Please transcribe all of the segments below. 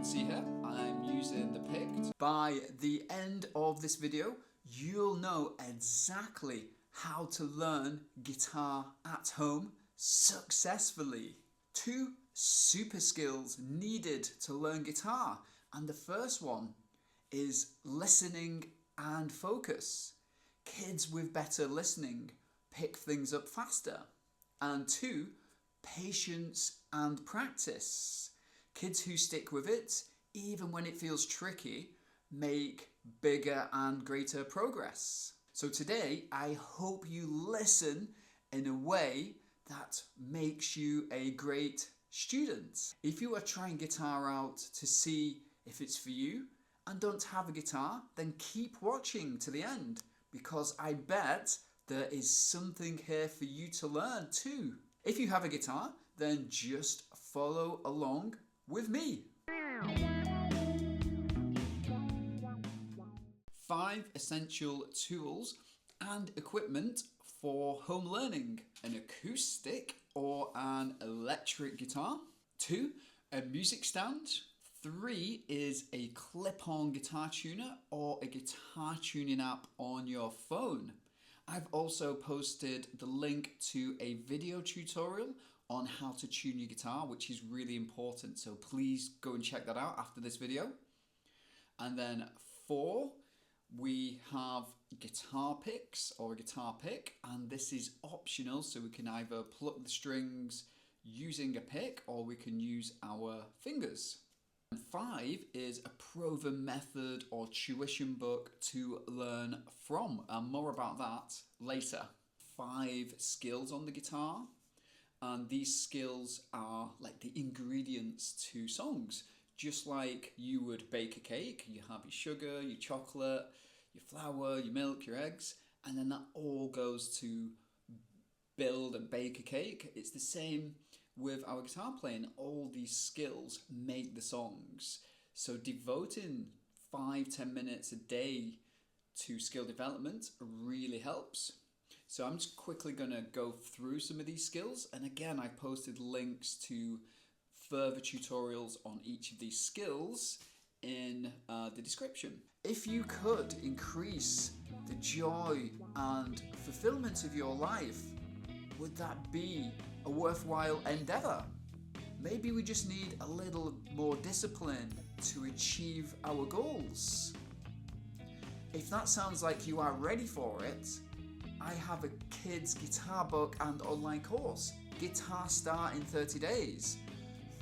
can see here, I'm using the pick. By the end of this video, you'll know exactly how to learn guitar at home successfully. 2 super skills needed to learn guitar, and the first one is listening and focus. Kids with better listening pick things up faster. And 2, patience and practice. Kids who stick with it, even when it feels tricky, make bigger and greater progress. So today, I hope you listen in a way that makes you a great student. If you are trying guitar out to see if it's for you and don't have a guitar, then keep watching to the end, because I bet there is something here for you to learn too. If you have a guitar, then just follow along with me. 5 essential tools and equipment for home learning: an acoustic or an electric guitar. 2, a music stand. 3 is a clip-on guitar tuner or a guitar tuning app on your phone. I've also posted the link to a video tutorial on how to tune your guitar, which is really important, so please go and check that out after this video. And then 4, we have guitar picks or a guitar pick, and this is optional, so we can either pluck the strings using a pick or we can use our fingers. And 5 is a proven method or tuition book to learn from, and more about that later. 5 skills on the guitar, and these skills are like the ingredients to songs. Just like you would bake a cake, you have your sugar, your chocolate, your flour, your milk, your eggs, and then that all goes to build and bake a cake. It's the same with our guitar playing. All these skills make the songs. So devoting 5-10 minutes a day to skill development really helps. So I'm just quickly going to go through some of these skills, and again I posted links to further tutorials on each of these skills in the description. If you could increase the joy and fulfillment of your life, would that be a worthwhile endeavour? Maybe we just need a little more discipline to achieve our goals. If that sounds like you are ready for it, I have a kids guitar book and online course, Guitar Start in 30 Days.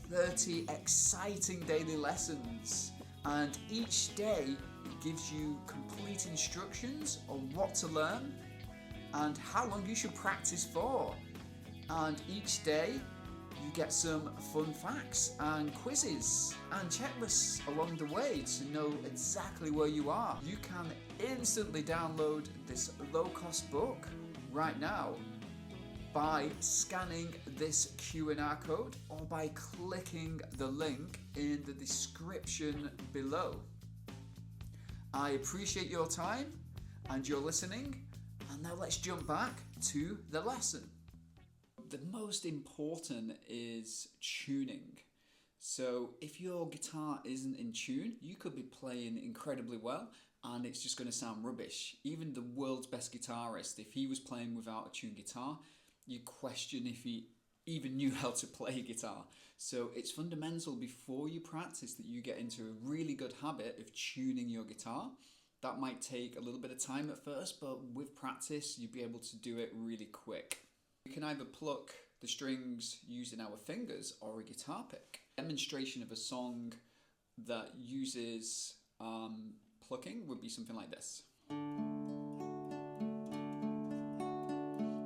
30 exciting daily lessons, and each day it gives you complete instructions on what to learn and how long you should practice for. And each day you get some fun facts and quizzes and checklists along the way to know exactly where you are. You can instantly download this low-cost book right now by scanning this QR code or by clicking the link in the description below. I appreciate your time and your listening, and now let's jump back to the lesson. The most important is tuning. So if your guitar isn't in tune, you could be playing incredibly well and it's just going to sound rubbish. Even the world's best guitarist, if he was playing without a tuned guitar, you question if he even knew how to play guitar. So it's fundamental before you practice that you get into a really good habit of tuning your guitar. That might take a little bit of time at first, but with practice you'll be able to do it really quick. We can either pluck the strings using our fingers or a guitar pick. A demonstration of a song that uses plucking would be something like this. You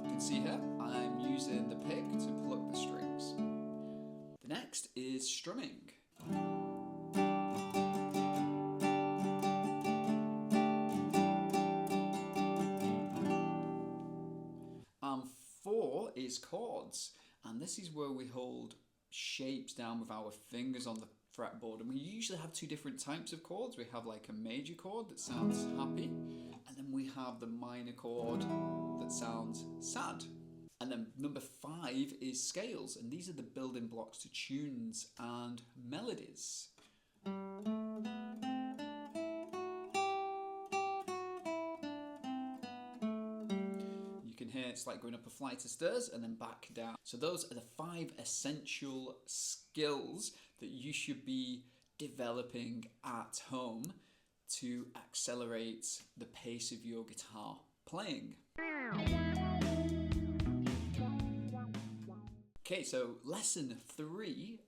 can see here I'm using the pick to pluck the strings. The next is strumming. 4 is chords, and this is where we hold shapes down with our fingers on the fretboard, and we usually have 2 different types of chords. We have like a major chord that sounds happy, and then we have the minor chord that sounds sad. And then number 5 is scales, and these are the building blocks to tunes and melodies. You can hear it's like going up a flight of stairs and then back down. So those are the 5 essential skills that you should be developing at home to accelerate the pace of your guitar playing. Okay, so lesson 3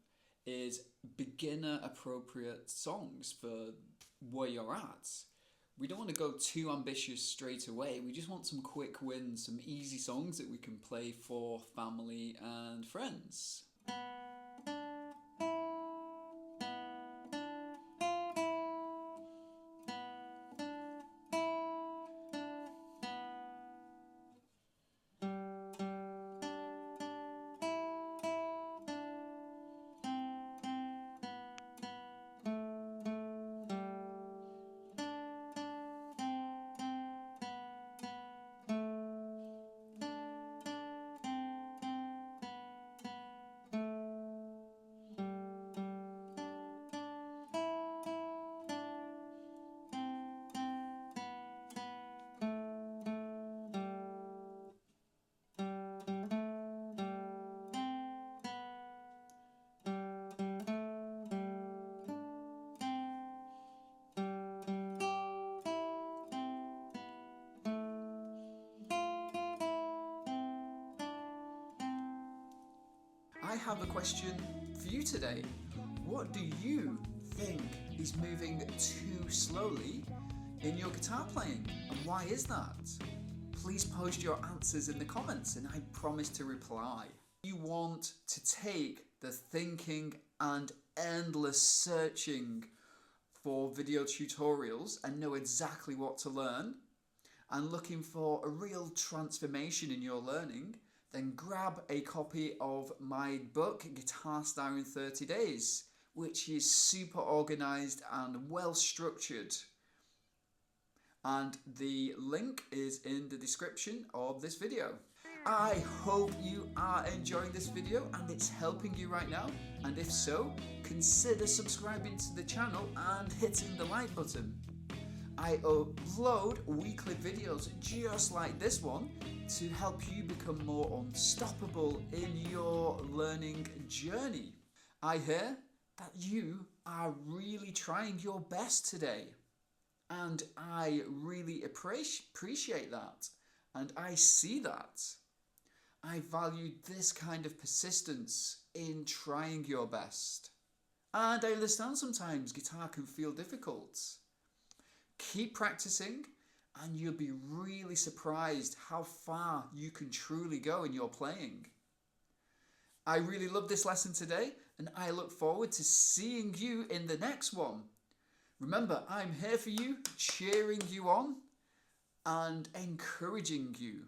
is beginner appropriate songs for where you're at. We don't want to go too ambitious straight away. We just want some quick wins, some easy songs that we can play for family and friends. I have a question for you today. What do you think is moving too slowly in your guitar playing, and why is that? Please post your answers in the comments and I promise to reply. You want to take the thinking and endless searching for video tutorials and know exactly what to learn, and looking for a real transformation in your learning, then grab a copy of my book, Guitar Star in 30 Days, which is super organized and well structured. And the link is in the description of this video. I hope you are enjoying this video and it's helping you right now. And if so, consider subscribing to the channel and hitting the like button. I upload weekly videos just like this one to help you become more unstoppable in your learning journey. I hear that you are really trying your best today, and I really appreciate that, and I see that. I value this kind of persistence in trying your best. And I understand sometimes guitar can feel difficult. Keep practicing and you'll be really surprised how far you can truly go in your playing. I really love this lesson today and I look forward to seeing you in the next one. Remember, I'm here for you, cheering you on and encouraging you.